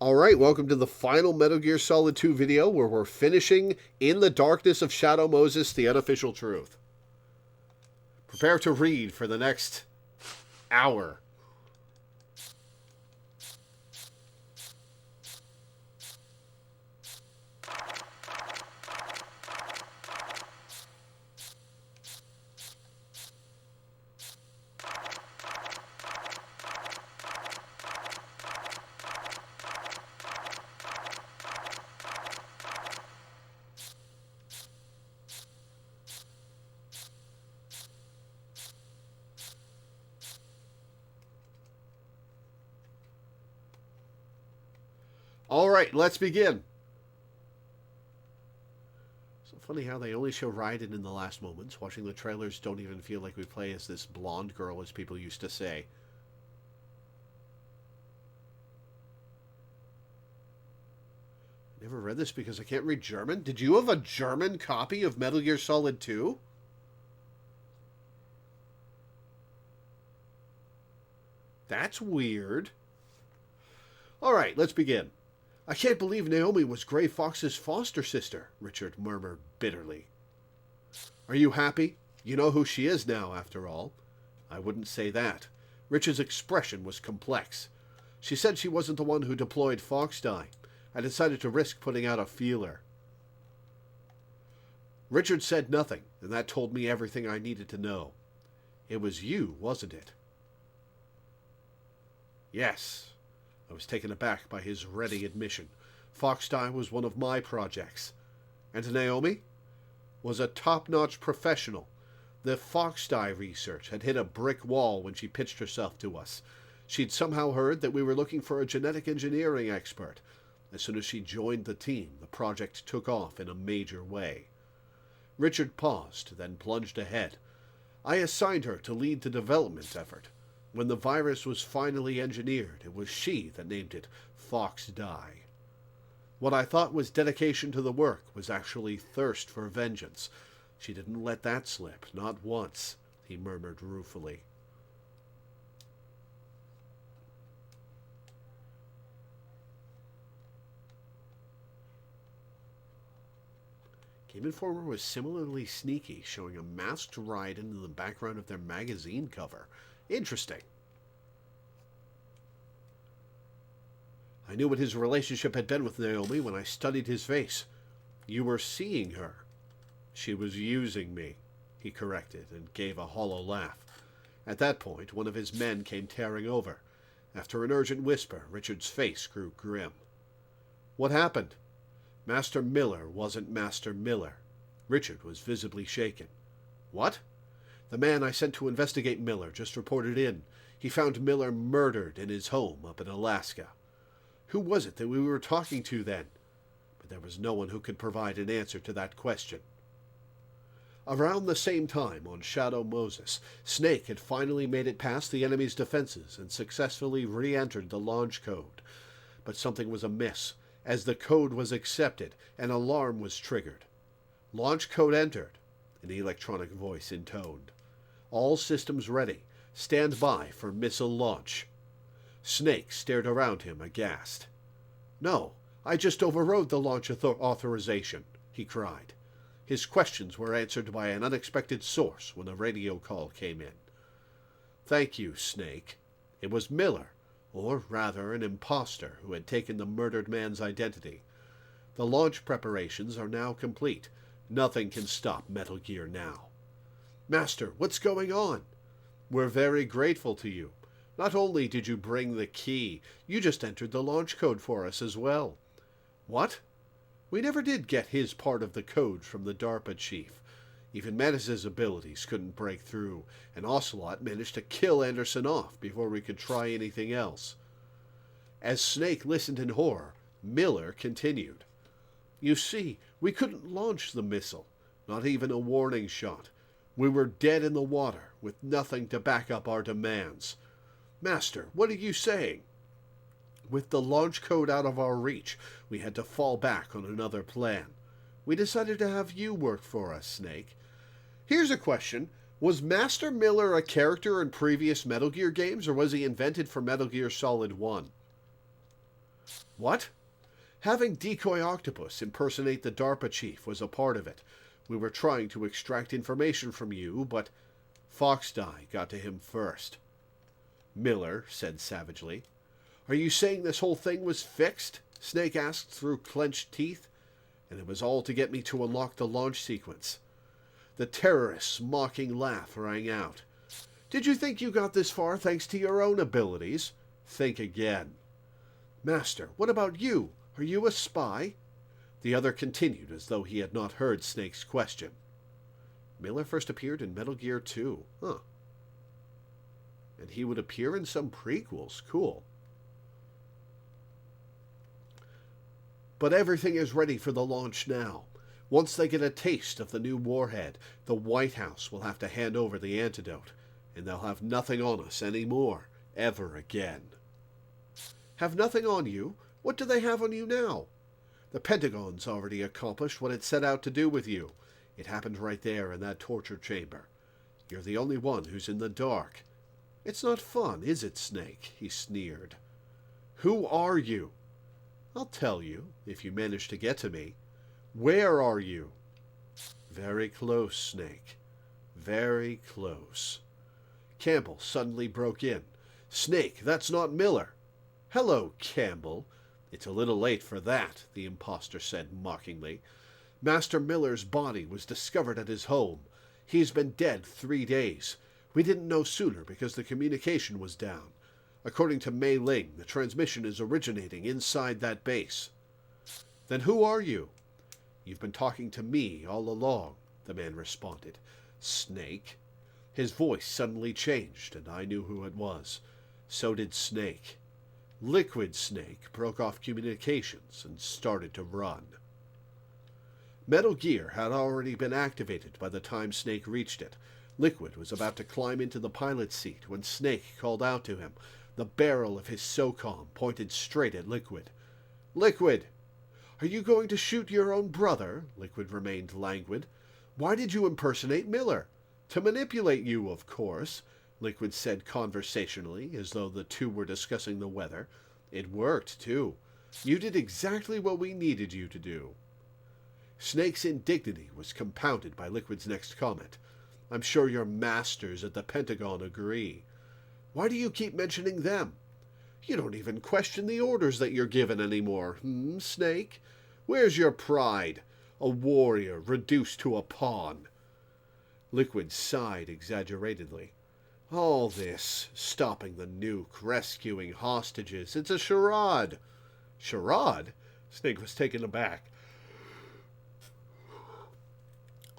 Alright, welcome to the final Metal Gear Solid 2 video where we're finishing In the Darkness of Shadow Moses, The Unofficial Truth. Prepare to read for the next hour. Alright, let's begin. So funny how they only show Raiden in the last moments. Watching the trailers don't even feel like we play as this blonde girl, as people used to say. Never read this because I can't read German. Did you have a German copy of Metal Gear Solid 2? That's weird. Alright, let's begin. I can't believe Naomi was Gray Fox's foster sister, Richard murmured bitterly. Are you happy? You know who she is now, after all. I wouldn't say that. Richard's expression was complex. She said she wasn't the one who deployed Foxdie. I decided to risk putting out a feeler. Richard said nothing, and that told me everything I needed to know. It was you, wasn't it? Yes. I was taken aback by his ready admission. Foxdie was one of my projects. And Naomi was a top-notch professional. The Foxdie research had hit a brick wall when she pitched herself to us. She'd somehow heard that we were looking for a genetic engineering expert. As soon as she joined the team, the project took off in a major way. Richard paused, then plunged ahead. I assigned her to lead the development effort. When the virus was finally engineered, it was she that named it Foxdie. What I thought was dedication to the work was actually thirst for vengeance. She didn't let that slip, not once, he murmured ruefully. Game Informer was similarly sneaky, showing a masked Raiden in the background of their magazine cover. Interesting. I knew what his relationship had been with Naomi when I studied his face. You were seeing her. She was using me, he corrected, and gave a hollow laugh. At that point, one of his men came tearing over. After an urgent whisper, Richard's face grew grim. What happened? Master Miller wasn't Master Miller. Richard was visibly shaken. What? The man I sent to investigate Miller just reported in. He found Miller murdered in his home up in Alaska. Who was it that we were talking to then? But there was no one who could provide an answer to that question. Around the same time, on Shadow Moses, Snake had finally made it past the enemy's defenses and successfully re-entered the launch code. But something was amiss. As the code was accepted, an alarm was triggered. Launch code entered, an electronic voice intoned. All systems ready. Stand by for missile launch. Snake stared around him aghast. No, I just overrode the launch authorization, he cried. His questions were answered by an unexpected source when a radio call came in. Thank you, Snake. It was Miller, or rather an imposter, who had taken the murdered man's identity. The launch preparations are now complete. Nothing can stop Metal Gear now. Master, what's going on? We're very grateful to you. Not only did you bring the key, you just entered the launch code for us as well. What? We never did get his part of the code from the DARPA chief. Even Menace's abilities couldn't break through, and Ocelot managed to kill Anderson off before we could try anything else. As Snake listened in horror, Miller continued. You see, we couldn't launch the missile, not even a warning shot. We were dead in the water, with nothing to back up our demands. Master, what are you saying? With the launch code out of our reach, we had to fall back on another plan. We decided to have you work for us, Snake. Here's a question. Was Master Miller a character in previous Metal Gear games, or was he invented for Metal Gear Solid 1? What? Having Decoy Octopus impersonate the DARPA chief was a part of it. We were trying to extract information from you, but Foxdie got to him first. Miller said savagely. Are you saying this whole thing was fixed? Snake asked through clenched teeth. And it was all to get me to unlock the launch sequence. The terrorist's mocking laugh rang out. Did you think you got this far thanks to your own abilities? Think again. Master, what about you? Are you a spy? The other continued as though he had not heard Snake's question. Miller first appeared in Metal Gear 2. Huh. And he would appear in some prequels. Cool. But everything is ready for the launch now. Once they get a taste of the new warhead, the White House will have to hand over the antidote, and they'll have nothing on us anymore, ever again. Have nothing on you? What do they have on you now? The Pentagon's already accomplished what it set out to do with you. It happened right there in that torture chamber. You're the only one who's in the dark. It's not fun, is it, Snake? He sneered. Who are you? I'll tell you, if you manage to get to me. Where are you? Very close, Snake. Very close. Campbell suddenly broke in. Snake, that's not Miller. Hello, Campbell. It's a little late for that, the impostor said mockingly. Master Miller's body was discovered at his home. He's been dead 3 days. We didn't know sooner because the communication was down. According to Mei Ling, the transmission is originating inside that base. Then who are you? You've been talking to me all along, the man responded. Snake? His voice suddenly changed, and I knew who it was. So did Snake. Liquid Snake broke off communications and started to run. Metal Gear had already been activated by the time Snake reached it. Liquid was about to climb into the pilot's seat when Snake called out to him. The barrel of his SOCOM pointed straight at Liquid. Liquid! Are you going to shoot your own brother? Liquid remained languid. Why did you impersonate Miller? To manipulate you, of course, Liquid said conversationally, as though the two were discussing the weather. It worked, too. You did exactly what we needed you to do. Snake's indignity was compounded by Liquid's next comment. I'm sure your masters at the Pentagon agree. Why do you keep mentioning them? You don't even question the orders that you're given anymore, Snake? Where's your pride? A warrior reduced to a pawn. Liquid sighed exaggeratedly. All this, stopping the nuke, rescuing hostages, it's a charade. Charade? Snake was taken aback.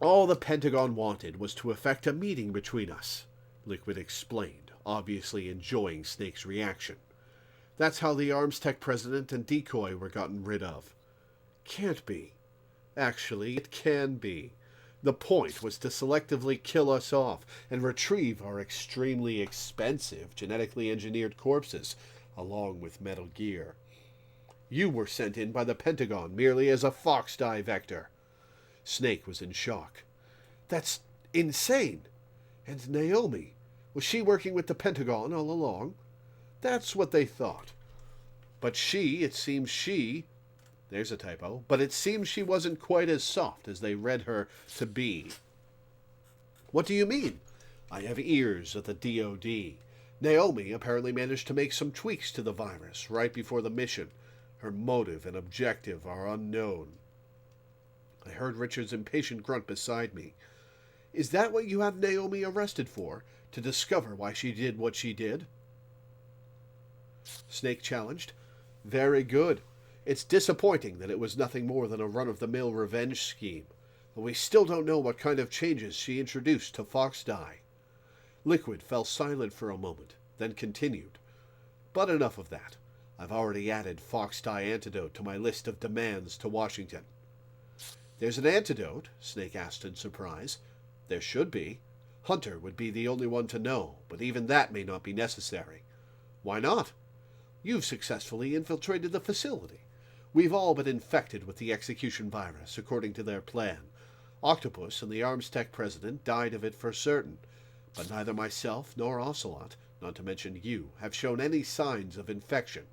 All the Pentagon wanted was to effect a meeting between us, Liquid explained, obviously enjoying Snake's reaction. That's how the Arms Tech president and Decoy were gotten rid of. Can't be. Actually, it can be. The point was to selectively kill us off and retrieve our extremely expensive genetically engineered corpses, along with Metal Gear. You were sent in by the Pentagon merely as a Foxdie vector. Snake was in shock. That's insane. And Naomi, was she working with the Pentagon all along? That's what they thought. But it seems there's a typo, but it seems she wasn't quite as soft as they read her to be. What do you mean? I have ears at the DOD. Naomi apparently managed to make some tweaks to the virus right before the mission. Her motive and objective are unknown. I heard Richard's impatient grunt beside me. Is that what you have Naomi arrested for? To discover why she did what she did? Snake challenged. Very good. It's disappointing that it was nothing more than a run-of-the-mill revenge scheme, but we still don't know what kind of changes she introduced to Foxdie. Liquid fell silent for a moment, then continued. But enough of that. I've already added Foxdie antidote to my list of demands to Washington. There's an antidote? Snake asked in surprise. There should be. Hunter would be the only one to know, but even that may not be necessary. Why not? You've successfully infiltrated the facility. We've all been infected with the execution virus, according to their plan. Octopus and the Arms Tech president died of it for certain, but neither myself nor Ocelot, not to mention you, have shown any signs of infection.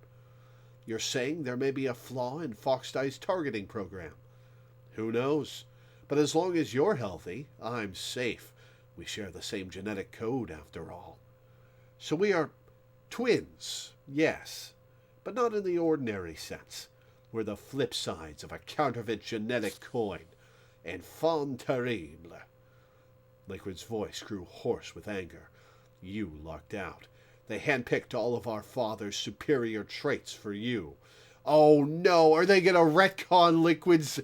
You're saying there may be a flaw in Foxdie's targeting program. Who knows? But as long as you're healthy, I'm safe. We share the same genetic code, after all. So we are twins, yes, but not in the ordinary sense. We're the flip sides of a counterfeit genetic coin. Enfant terrible. Liquid's voice grew hoarse with anger. You lucked out. They handpicked all of our father's superior traits for you. Oh no, are they going to retcon Liquid's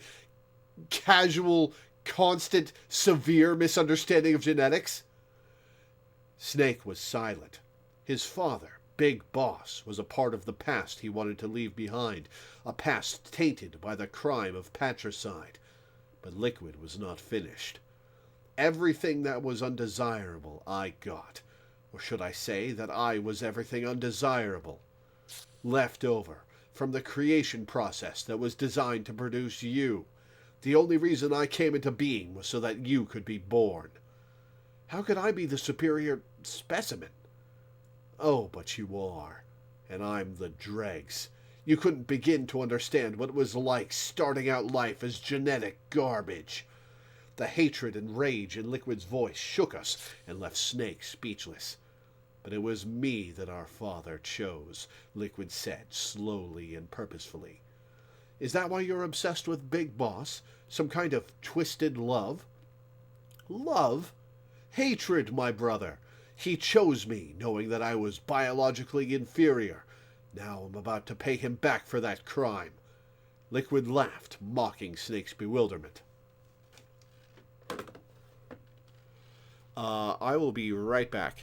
casual, constant, severe misunderstanding of genetics? Snake was silent. His father, Big Boss, was a part of the past he wanted to leave behind, a past tainted by the crime of patricide. But Liquid was not finished. Everything that was undesirable I got. Or should I say that I was everything undesirable? Left over from the creation process that was designed to produce you. The only reason I came into being was so that you could be born. How could I be the superior specimen? Oh, but you are, and I'm the dregs. You couldn't begin to understand what it was like starting out life as genetic garbage. The hatred and rage in Liquid's voice shook us and left Snake speechless. But it was me that our father chose, Liquid said, slowly and purposefully. Is that why you're obsessed with Big Boss? Some kind of twisted love? Love? Hatred, my brother. He chose me, knowing that I was biologically inferior. Now I'm about to pay him back for that crime. Liquid laughed, mocking Snake's bewilderment. I will be right back.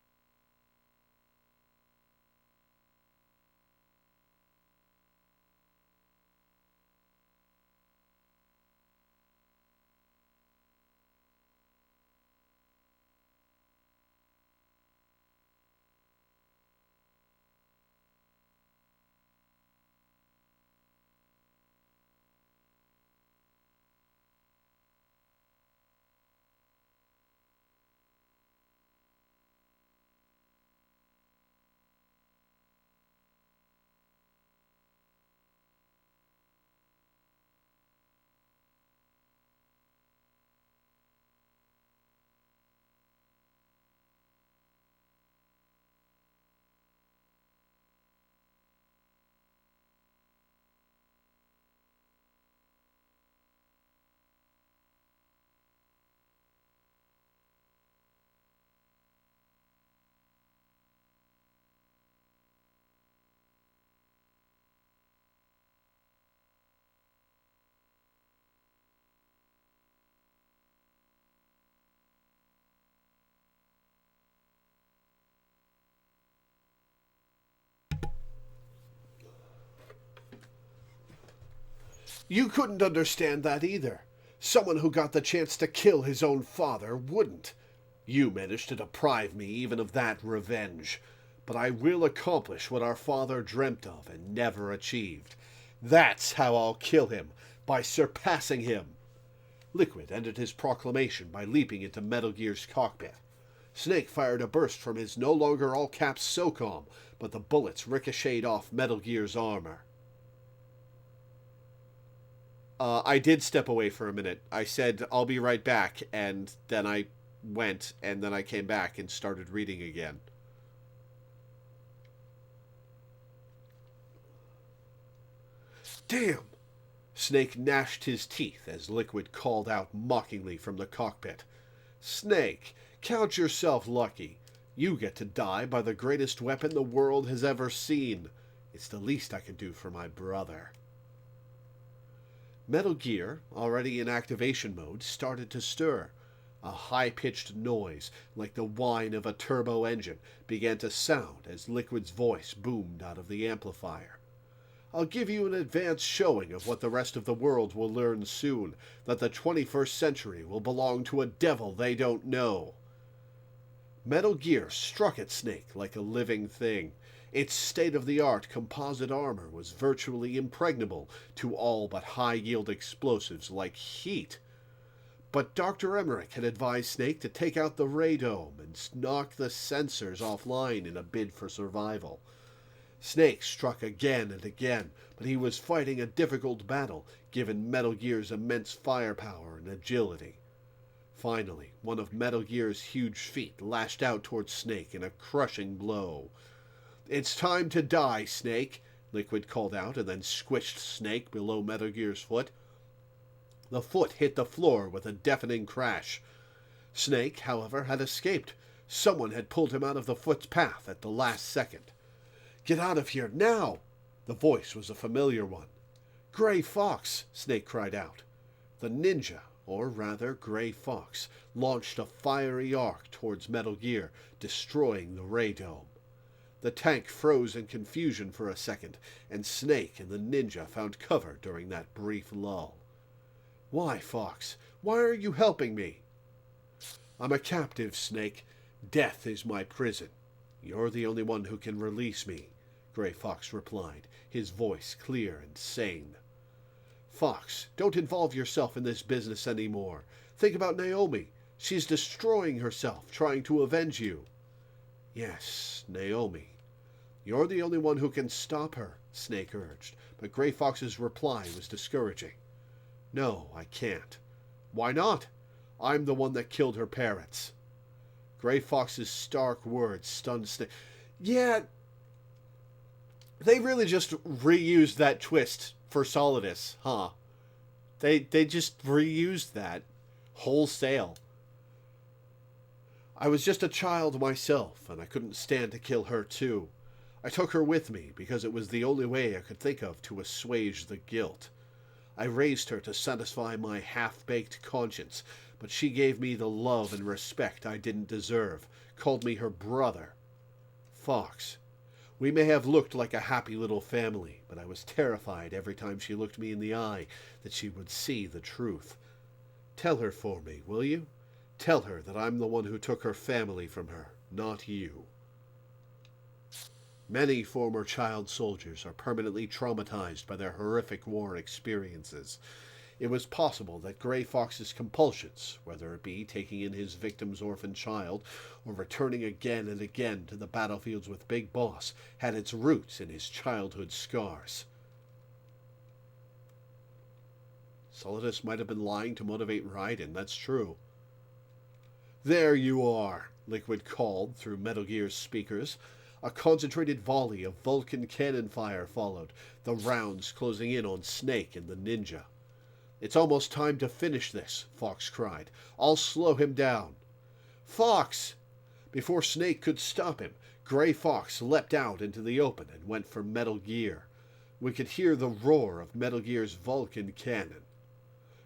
You couldn't understand that either. Someone who got the chance to kill his own father wouldn't. You managed to deprive me even of that revenge. But I will accomplish what our father dreamt of and never achieved. That's how I'll kill him, by surpassing him. Liquid ended his proclamation by leaping into Metal Gear's cockpit. Snake fired a burst from his no longer all-caps SOCOM, but the bullets ricocheted off Metal Gear's armor. I did step away for a minute. I said, I'll be right back, and then I went, and then I came back and started reading again. Damn! Snake gnashed his teeth as Liquid called out mockingly from the cockpit. Snake, count yourself lucky. You get to die by the greatest weapon the world has ever seen. It's the least I can do for my brother. Metal Gear, already in activation mode, started to stir. A high-pitched noise, like the whine of a turbo engine, began to sound as Liquid's voice boomed out of the amplifier. I'll give you an advanced showing of what the rest of the world will learn soon, that the 21st century will belong to a devil they don't know. Metal Gear struck at Snake like a living thing. Its state-of-the-art composite armor was virtually impregnable to all but high-yield explosives like heat. But Dr. Emmerich had advised Snake to take out the radome and knock the sensors offline in a bid for survival. Snake struck again and again, but he was fighting a difficult battle, given Metal Gear's immense firepower and agility. Finally, one of Metal Gear's huge feet lashed out towards Snake in a crushing blow. "It's time to die, Snake," Liquid called out, and then squished Snake below Metal Gear's foot. The foot hit the floor with a deafening crash. Snake, however, had escaped. Someone had pulled him out of the foot's path at the last second. "Get out of here, now!" The voice was a familiar one. "Gray Fox!" Snake cried out. The ninja, or rather Gray Fox, launched a fiery arc towards Metal Gear, destroying the ray dome. The tank froze in confusion for a second, and Snake and the ninja found cover during that brief lull. "Why, Fox? Why are you helping me?" "I'm a captive, Snake. Death is my prison. You're the only one who can release me," Gray Fox replied, his voice clear and sane. "Fox, don't involve yourself in this business anymore. Think about Naomi. She's destroying herself, trying to avenge you." "Yes, Naomi. You're the only one who can stop her," Snake urged, but Gray Fox's reply was discouraging. "No, I can't." "Why not? I'm the one that killed her parents." Gray Fox's stark words stunned Snake. "Yeah, they really just reused that twist for Solidus, huh? They just reused that wholesale. I was just a child myself, and I couldn't stand to kill her too. I took her with me because it was the only way I could think of to assuage the guilt. I raised her to satisfy my half-baked conscience, but she gave me the love and respect I didn't deserve, called me her brother. Fox, we may have looked like a happy little family, but I was terrified every time she looked me in the eye that she would see the truth. Tell her for me, will you? Tell her that I'm the one who took her family from her, not you." Many former child soldiers are permanently traumatized by their horrific war experiences. It was possible that Gray Fox's compulsions, whether it be taking in his victim's orphan child or returning again and again to the battlefields with Big Boss, had its roots in his childhood scars. Solidus might have been lying to motivate Raiden, that's true. "There you are," Liquid called through Metal Gear's speakers. A concentrated volley of Vulcan cannon fire followed, the rounds closing in on Snake and the ninja. "It's almost time to finish this," Fox cried. "I'll slow him down." "Fox!" Before Snake could stop him, Gray Fox leapt out into the open and went for Metal Gear. We could hear the roar of Metal Gear's Vulcan cannon.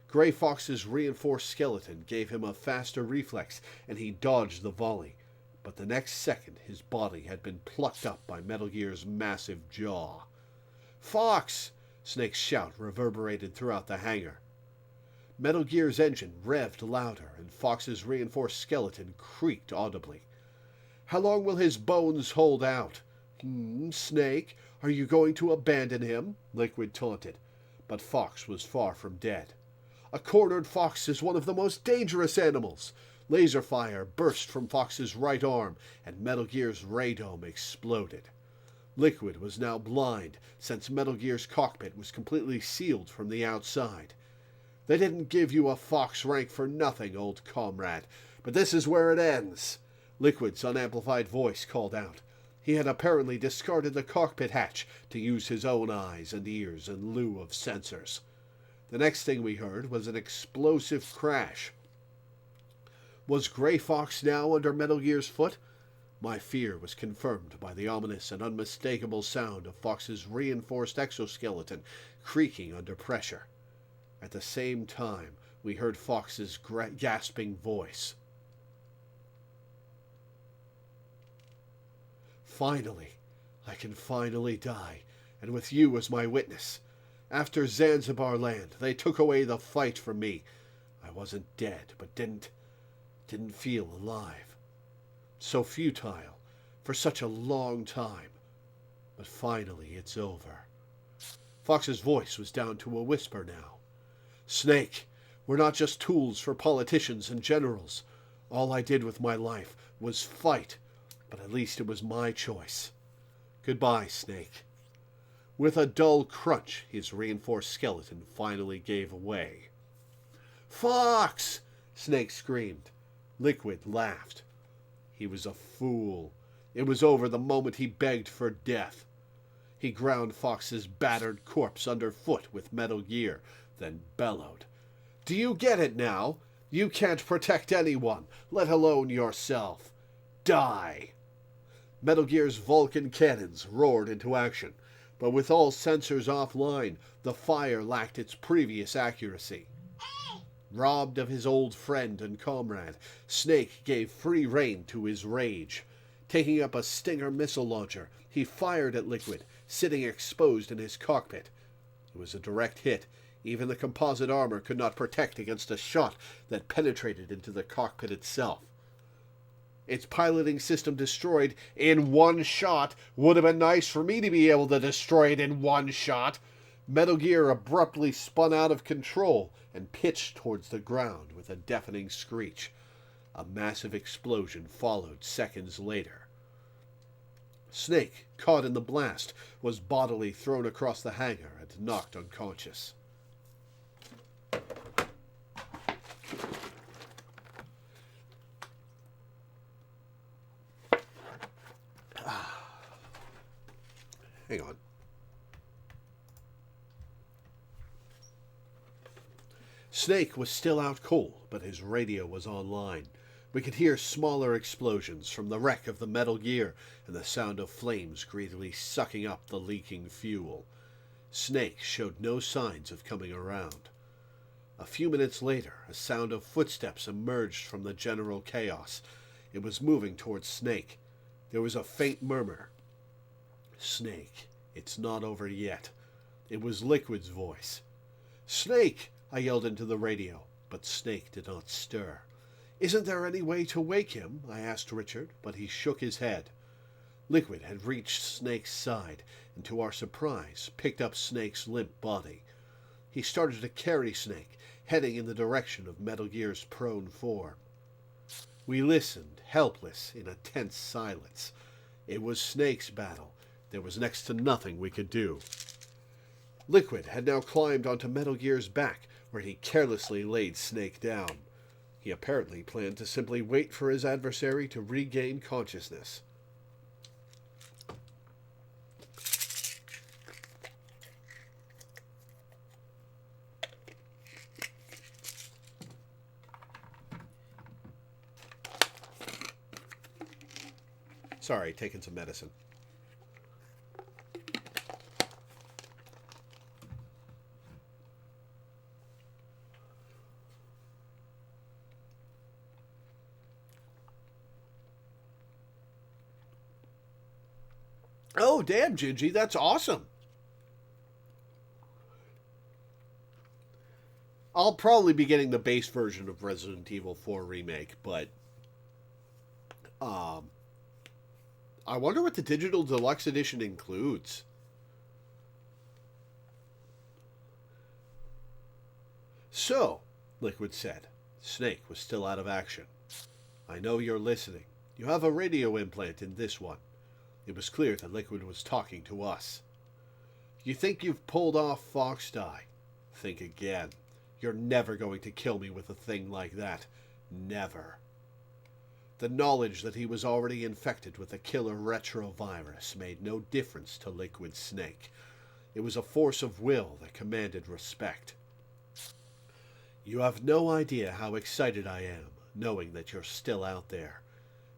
Gray Fox's reinforced skeleton gave him a faster reflex, and he dodged the volley. But the next second his body had been plucked up by Metal Gear's massive jaw. "Fox!" Snake's shout reverberated throughout the hangar. Metal Gear's engine revved louder, and Fox's reinforced skeleton creaked audibly. "How long will his bones hold out?" Snake, are you going to abandon him?" Liquid taunted. But Fox was far from dead. "A cornered fox is one of the most dangerous animals." Laser fire burst from Fox's right arm, and Metal Gear's ray dome exploded. Liquid was now blind, since Metal Gear's cockpit was completely sealed from the outside. "They didn't give you a Fox rank for nothing, old comrade, but this is where it ends," Liquid's unamplified voice called out. He had apparently discarded the cockpit hatch to use his own eyes and ears in lieu of sensors. The next thing we heard was an explosive crash. Was Gray Fox now under Metal Gear's foot? My fear was confirmed by the ominous and unmistakable sound of Fox's reinforced exoskeleton creaking under pressure. At the same time, we heard Fox's gasping voice. "Finally, I can finally die, and with you as my witness. After Zanzibar Land, they took away the fight from me. I wasn't dead, but didn't feel alive. So futile, for such a long time. But finally it's over." Fox's voice was down to a whisper now. "Snake, we're not just tools for politicians and generals. All I did with my life was fight, but at least it was my choice. Goodbye, Snake. With a dull crunch, his reinforced skeleton finally gave way. Fox! Snake screamed. Liquid laughed. He was a fool. It was over the moment he begged for death. He ground Fox's battered corpse underfoot with Metal Gear, then bellowed. Do you get it now? You can't protect anyone, let alone yourself. Die! Metal Gear's Vulcan cannons roared into action, but with all sensors offline, the fire lacked its previous accuracy. Robbed of his old friend and comrade, Snake gave free rein to his rage. Taking up a Stinger missile launcher, he fired at Liquid, sitting exposed in his cockpit. It was a direct hit. Even the composite armor could not protect against a shot that penetrated into the cockpit itself. Its piloting system destroyed in one shot. Would have been nice for me to be able to destroy it in one shot. Metal Gear abruptly spun out of control and pitched towards the ground with a deafening screech. A massive explosion followed seconds later. Snake, caught in the blast, was bodily thrown across the hangar and knocked unconscious. Hang on. Snake was still out cold, but his radio was online. We could hear smaller explosions from the wreck of the Metal Gear and the sound of flames greedily sucking up the leaking fuel. Snake showed no signs of coming around. A few minutes later, a sound of footsteps emerged from the general chaos. It was moving towards Snake. There was a faint murmur. Snake, it's not over yet. It was Liquid's voice. Snake! I yelled into the radio, but Snake did not stir. Isn't there any way to wake him? I asked Richard, but he shook his head. Liquid had reached Snake's side, and to our surprise, picked up Snake's limp body. He started to carry Snake, heading in the direction of Metal Gear's prone form. We listened, helpless, in a tense silence. It was Snake's battle. There was next to nothing we could do. Liquid had now climbed onto Metal Gear's back, where he carelessly laid Snake down. He apparently planned to simply wait for his adversary to regain consciousness. Sorry, taking some medicine. Oh, damn, Gingy, that's awesome. I'll probably be getting the base version of Resident Evil 4 Remake, but I wonder what the Digital Deluxe Edition includes. So, Liquid said. Snake was still out of action. I know you're listening. You have a radio implant in this one. It was clear that Liquid was talking to us. You think you've pulled off Fox Die? Think again. You're never going to kill me with a thing like that. Never. The knowledge that he was already infected with the killer retrovirus made no difference to Liquid Snake. It was a force of will that commanded respect. You have no idea how excited I am, knowing that you're still out there.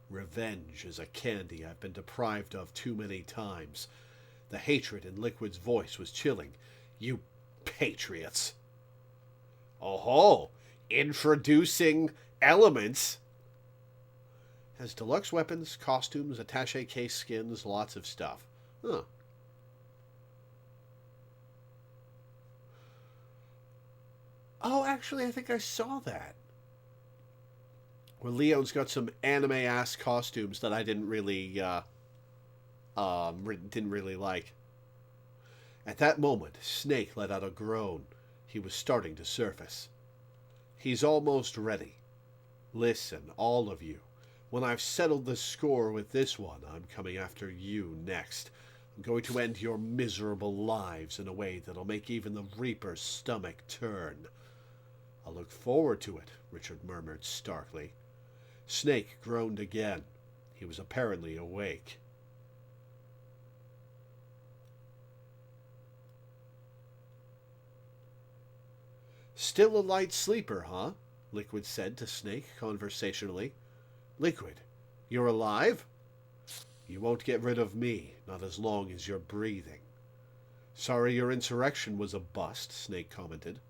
Revenge is a candy I've been deprived of too many times. The hatred in Liquid's voice was chilling. You patriots. Oh-ho! Introducing elements. Has deluxe weapons, costumes, attaché case skins, lots of stuff. Huh. Oh, actually, I think I saw that. Where Leon's got some anime-ass costumes that I didn't really like. At that moment, Snake let out a groan. He was starting to surface. He's almost ready. Listen, all of you. When I've settled the score with this one, I'm coming after you next. I'm going to end your miserable lives in a way that'll make even the Reaper's stomach turn. I'll look forward to it, Richard murmured starkly. Snake groaned again. He was apparently awake. Still a light sleeper, huh? Liquid said to Snake conversationally. Liquid, you're alive? You won't get rid of me, not as long as you're breathing. Sorry your insurrection was a bust, Snake commented.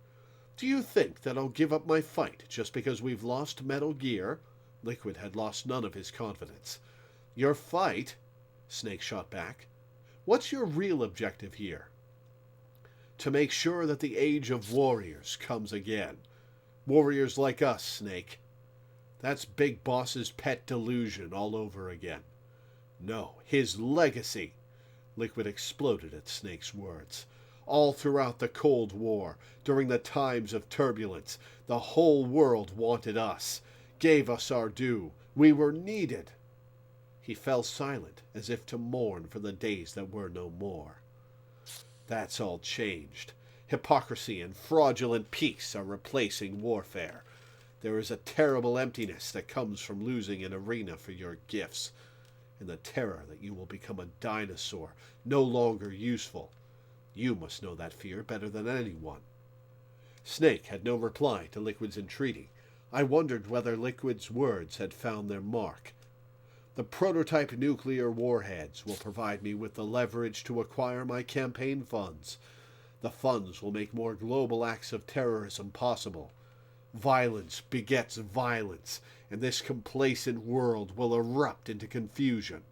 Do you think that I'll give up my fight just because we've lost Metal Gear? Liquid had lost none of his confidence. Your fight? Snake shot back. What's your real objective here? To make sure that the age of warriors comes again. Warriors like us, Snake. That's Big Boss's pet delusion all over again. No, his legacy. Liquid exploded at Snake's words. All throughout the Cold War, during the times of turbulence, the whole world wanted us, gave us our due. We were needed. He fell silent, as if to mourn for the days that were no more. That's all changed. Hypocrisy and fraudulent peace are replacing warfare. There is a terrible emptiness that comes from losing an arena for your gifts, and the terror that you will become a dinosaur, no longer useful. You must know that fear better than anyone. Snake had no reply to Liquid's entreaty. I wondered whether Liquid's words had found their mark. The prototype nuclear warheads will provide me with the leverage to acquire my campaign funds. The funds will make more global acts of terrorism possible. Violence begets violence, and this complacent world will erupt into confusion.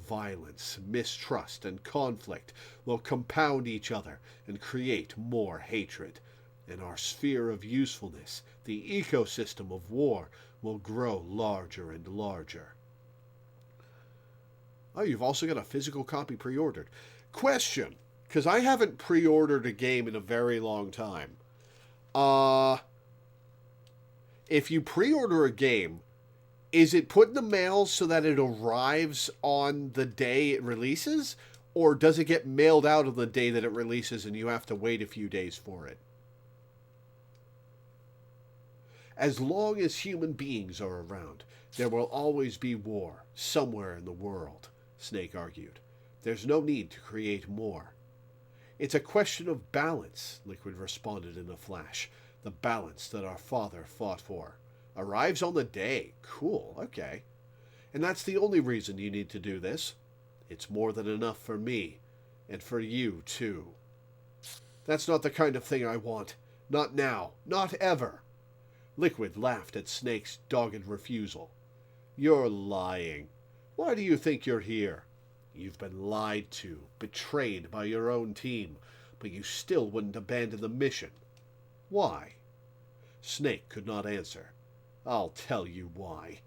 Violence, mistrust, and conflict will compound each other and create more hatred. And our sphere of usefulness, the ecosystem of war, will grow larger and larger. Oh, you've also got a physical copy pre-ordered. Question, because I haven't pre-ordered a game in a very long time. If you pre-order a game, is it put in the mail so that it arrives on the day it releases? Or does it get mailed out on the day that it releases and you have to wait a few days for it? As long as human beings are around, there will always be war somewhere in the world, Snake argued. There's no need to create more. It's a question of balance, Liquid responded in a flash. The balance that our father fought for. Arrives on the day. Cool, okay. And that's the only reason you need to do this. It's more than enough for me. And for you, too. That's not the kind of thing I want. Not now. Not ever. Liquid laughed at Snake's dogged refusal. You're lying. Why do you think you're here? You've been lied to, betrayed by your own team, but you still wouldn't abandon the mission. Why? Snake could not answer. I'll tell you why,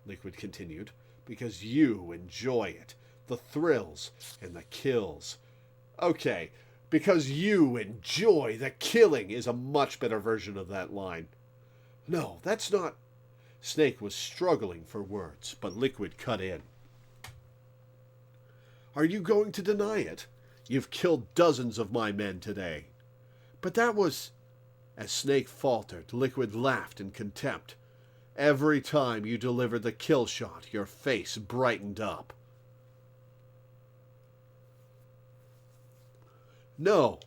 Liquid continued. Because you enjoy it. The thrills and the kills. Okay, because you enjoy the killing is a much better version of that line. No, that's not... Snake was struggling for words, but Liquid cut in. Are you going to deny it? You've killed dozens of my men today. But that was... As Snake faltered, Liquid laughed in contempt. Every time you delivered the kill shot, your face brightened up. No.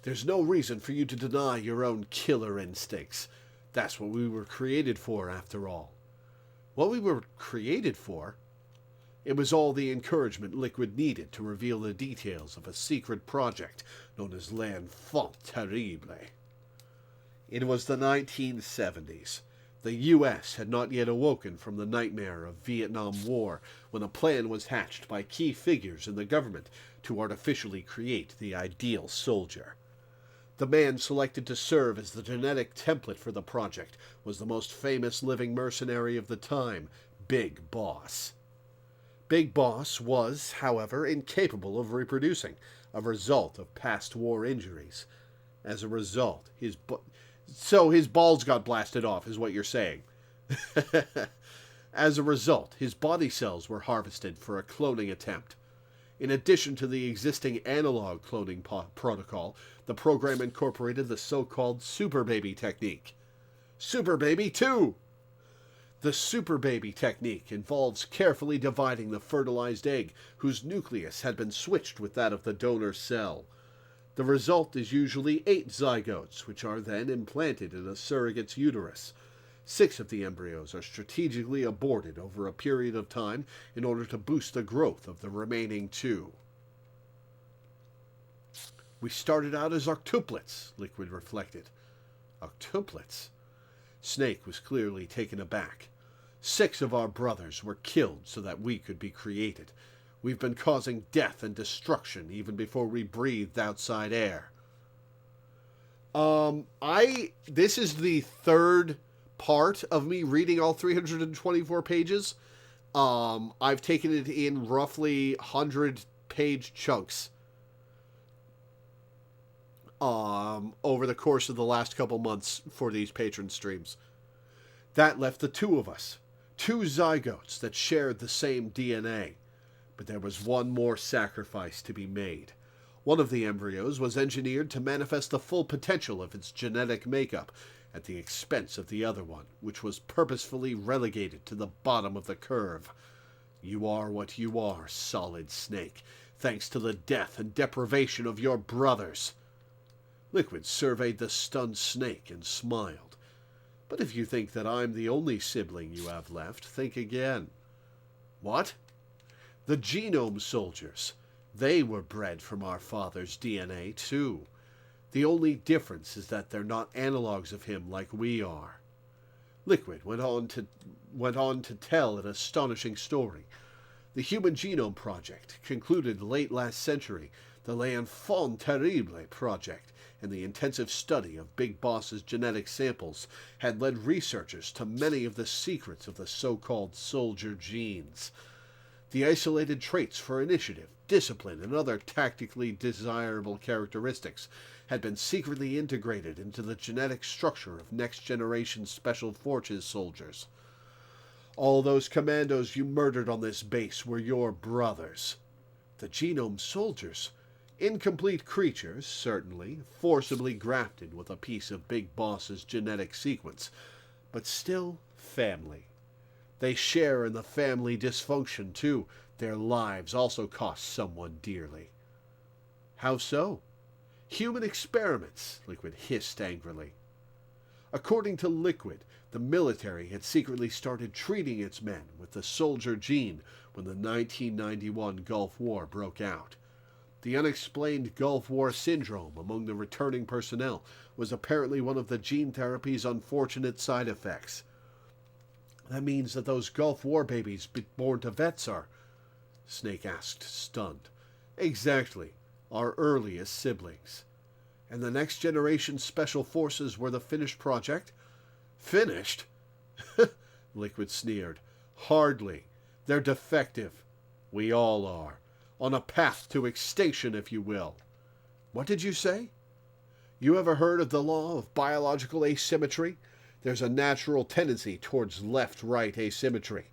There's no reason for you to deny your own killer instincts. That's what we were created for, after all. What we were created for? It was all the encouragement Liquid needed to reveal the details of a secret project known as l'Enfant Terrible. It was the 1970s. The U.S. had not yet awoken from the nightmare of Vietnam War when a plan was hatched by key figures in the government to artificially create the ideal soldier. The man selected to serve as the genetic template for the project was the most famous living mercenary of the time, Big Boss. Big Boss was, however, incapable of reproducing, a result of past war injuries. As a result, So his balls got blasted off, is what you're saying. As a result, his body cells were harvested for a cloning attempt. In addition to the existing analog cloning protocol, the program incorporated the so-called Super Baby technique. Super Baby 2! The Super Baby technique involves carefully dividing the fertilized egg whose nucleus had been switched with that of the donor cell. The result is usually 8 zygotes, which are then implanted in a surrogate's uterus. 6 of the embryos are strategically aborted over a period of time in order to boost the growth of the remaining 2. We started out as octuplets, Liquid reflected. Octuplets? Snake was clearly taken aback. 6 of our brothers were killed so that we could be created. We've been causing death and destruction even before we breathed outside air. This is the third part of me reading all 324 pages. I've taken it in roughly 100-page chunks over the course of the last couple months for these patron streams. That left the 2 of us, 2 zygotes that shared the same DNA. But there was one more sacrifice to be made. One of the embryos was engineered to manifest the full potential of its genetic makeup at the expense of the other one, which was purposefully relegated to the bottom of the curve. You are what you are, Solid Snake, thanks to the death and deprivation of your brothers. Liquid surveyed the stunned Snake and smiled. But if you think that I'm the only sibling you have left, think again. What? The genome soldiers. They were bred from our father's DNA, too. The only difference is that they're not analogues of him like we are. Liquid went on to tell an astonishing story. The Human Genome Project concluded late last century, the L'Enfant Terrible Project, and the intensive study of Big Boss's genetic samples had led researchers to many of the secrets of the so-called soldier genes. The isolated traits for initiative, discipline, and other tactically desirable characteristics had been secretly integrated into the genetic structure of next-generation Special Forces soldiers. All those commandos you murdered on this base were your brothers. The genome soldiers, incomplete creatures, certainly, forcibly grafted with a piece of Big Boss's genetic sequence, but still family. They share in the family dysfunction, too. Their lives also cost someone dearly. How so? Human experiments, Liquid hissed angrily. According to Liquid, the military had secretly started treating its men with the soldier gene when the 1991 Gulf War broke out. The unexplained Gulf War syndrome among the returning personnel was apparently one of the gene therapy's unfortunate side effects. That means that those Gulf War babies born to vets are... Snake asked, stunned. Exactly. Our earliest siblings. And the next generation Special Forces were the finished project? Finished? Liquid sneered. Hardly. They're defective. We all are. On a path to extinction, if you will. What did you say? You ever heard of the law of biological asymmetry? There's a natural tendency towards left-right asymmetry.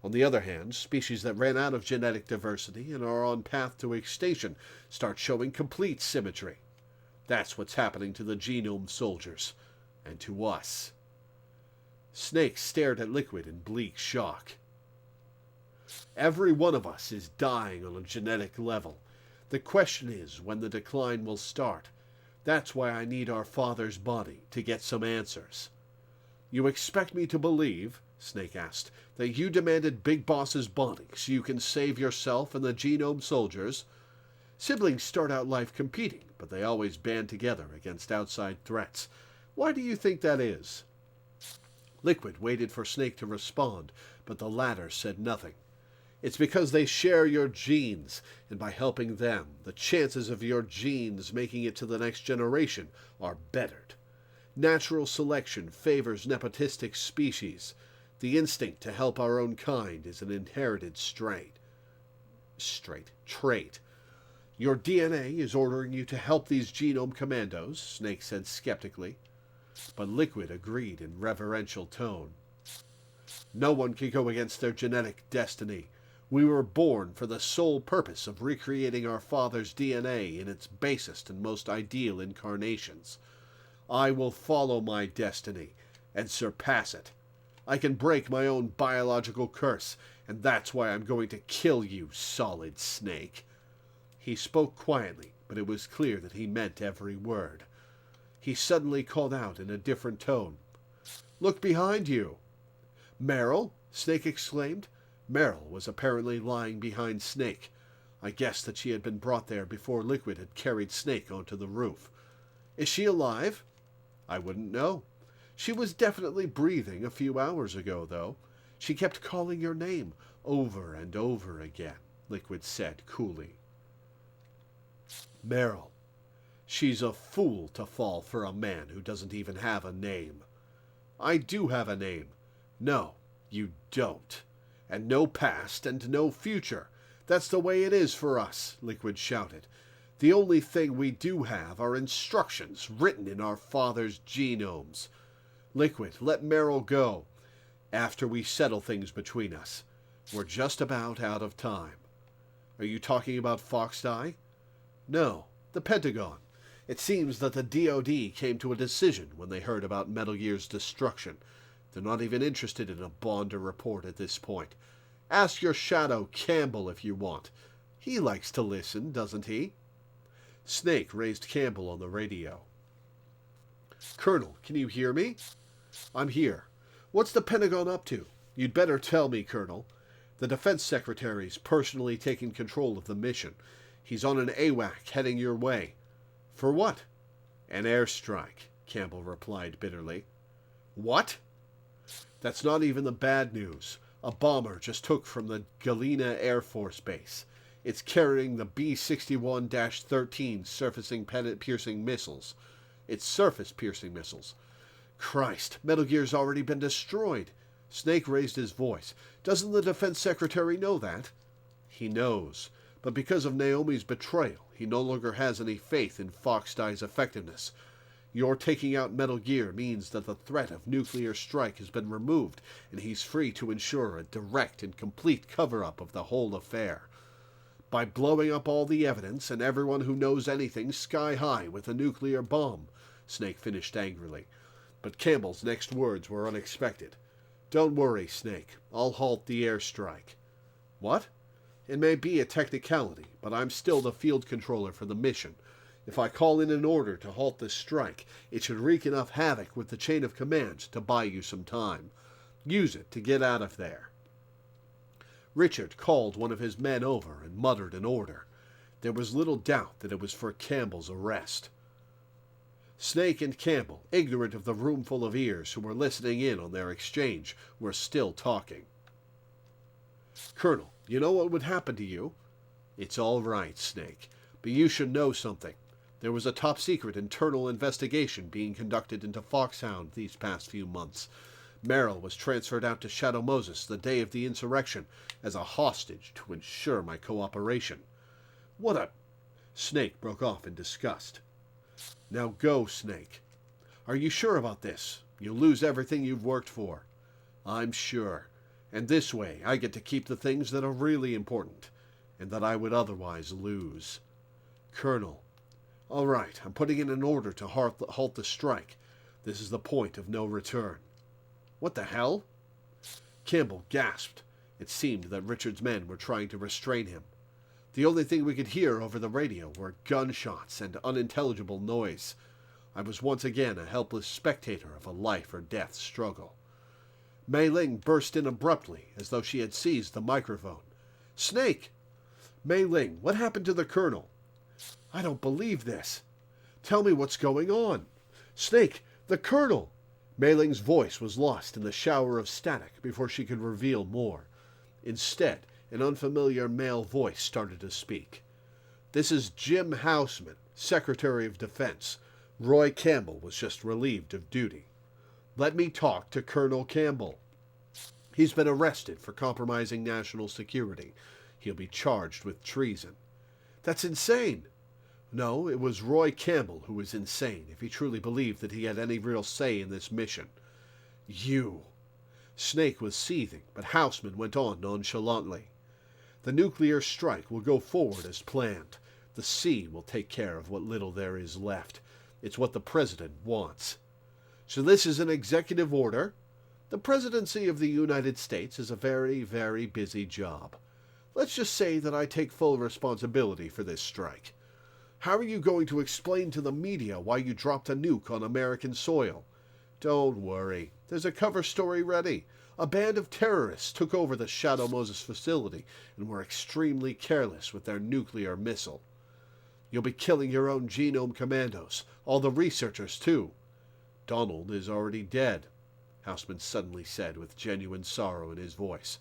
On the other hand, species that ran out of genetic diversity and are on path to extinction start showing complete symmetry. That's what's happening to the genome soldiers. And to us. Snake stared at Liquid in bleak shock. Every one of us is dying on a genetic level. The question is when the decline will start. That's why I need our father's body, to get some answers. You expect me to believe, Snake asked, that you demanded Big Boss's body so you can save yourself and the genome soldiers? Siblings start out life competing, but they always band together against outside threats. Why do you think that is? Liquid waited for Snake to respond, but the latter said nothing. It's because they share your genes, and by helping them, the chances of your genes making it to the next generation are bettered. Natural selection favors nepotistic species. The instinct to help our own kind is an inherited trait. Your DNA is ordering you to help these genome commandos, Snake said skeptically. But Liquid agreed in reverential tone. No one can go against their genetic destiny. We were born for the sole purpose of recreating our father's DNA in its basest and most ideal incarnations. I will follow my destiny and surpass it. I can break my own biological curse, and that's why I'm going to kill you, Solid Snake." He spoke quietly, but it was clear that he meant every word. He suddenly called out in a different tone, "Look behind you!" "Meryl?" Snake exclaimed. Meryl was apparently lying behind Snake. I guessed that she had been brought there before Liquid had carried Snake onto the roof. "Is she alive?" "I wouldn't know. She was definitely breathing a few hours ago, though. She kept calling your name over and over again," Liquid said coolly. "Meryl, she's a fool to fall for a man who doesn't even have a name." "I do have a name." "No, you don't. And no past and no future. That's the way it is for us," Liquid shouted. "The only thing we do have are instructions written in our father's genomes. Liquid, let Meryl go. After we settle things between us. We're just about out of time." "Are you talking about Foxdie?" "No, the Pentagon. It seems that the DoD came to a decision when they heard about Metal Gear's destruction. They're not even interested in a Bonder report at this point. Ask your shadow Campbell if you want. He likes to listen, doesn't he?" Snake raised Campbell on the radio. "Colonel, can you hear me?" "I'm here. What's the Pentagon up to? You'd better tell me, Colonel. The Defense Secretary's personally taking control of the mission. He's on an AWAC heading your way." "For what?" "An airstrike," Campbell replied bitterly. "What?" "That's not even the bad news. A bomber just took from the Galena Air Force Base. It's carrying the B-61-13 surface-piercing missiles. It's surface-piercing missiles. Christ, Metal Gear's already been destroyed." Snake raised his voice. "Doesn't the Defense Secretary know that?" "He knows. But because of Naomi's betrayal, he no longer has any faith in Foxdie's effectiveness. Your taking out Metal Gear means that the threat of nuclear strike has been removed, and he's free to ensure a direct and complete cover-up of the whole affair. By blowing up all the evidence and everyone who knows anything sky high with a nuclear bomb," Snake finished angrily. But Campbell's next words were unexpected. "Don't worry, Snake. I'll halt the airstrike." "What?" "It may be a technicality, but I'm still the field controller for the mission. If I call in an order to halt this strike, it should wreak enough havoc with the chain of command to buy you some time. Use it to get out of there." Richard called one of his men over and muttered an order. There was little doubt that it was for Campbell's arrest. Snake and Campbell, ignorant of the roomful of ears who were listening in on their exchange, were still talking. "Colonel, you know what would happen to you?" "It's all right, Snake, but you should know something. There was a top-secret internal investigation being conducted into Foxhound these past few months. Meryl was transferred out to Shadow Moses the day of the insurrection as a hostage to ensure my cooperation." "What a—" Snake broke off in disgust. "Now go, Snake." "Are you sure about this? You'll lose everything you've worked for." "I'm sure. And this way I get to keep the things that are really important, and that I would otherwise lose." "Colonel." "All right, I'm putting in an order to halt the strike. This is the point of no return." "What the hell?" Campbell gasped. It seemed that Richard's men were trying to restrain him. The only thing we could hear over the radio were gunshots and unintelligible noise. I was once again a helpless spectator of a life-or-death struggle. Mei Ling burst in abruptly, as though she had seized the microphone. "Snake!" "Mei Ling, what happened to the Colonel?" "I don't believe this." "Tell me what's going on." "Snake, the Colonel!" Mei Ling's voice was lost in the shower of static before she could reveal more. Instead, an unfamiliar male voice started to speak. "This is Jim Houseman, Secretary of Defense. Roy Campbell was just relieved of duty. Let me talk to Colonel Campbell. He's been arrested for compromising national security. He'll be charged with treason." "That's insane." "No, it was Roy Campbell who was insane, if he truly believed that he had any real say in this mission." "You—" Snake was seething, but Houseman went on nonchalantly. The nuclear strike will go forward as planned. The sea will take care of what little there is left. It's what the President wants. So this is an executive order? The presidency of the United States is a very, very busy job. Let's just say that I take full responsibility for this strike. How are you going to explain to the media why you dropped a nuke on American soil? Don't worry. There's a cover story ready. A band of terrorists took over the Shadow Moses facility and were extremely careless with their nuclear missile. You'll be killing your own genome commandos, all the researchers too. Donald is already dead, Houseman suddenly said with genuine sorrow in his voice.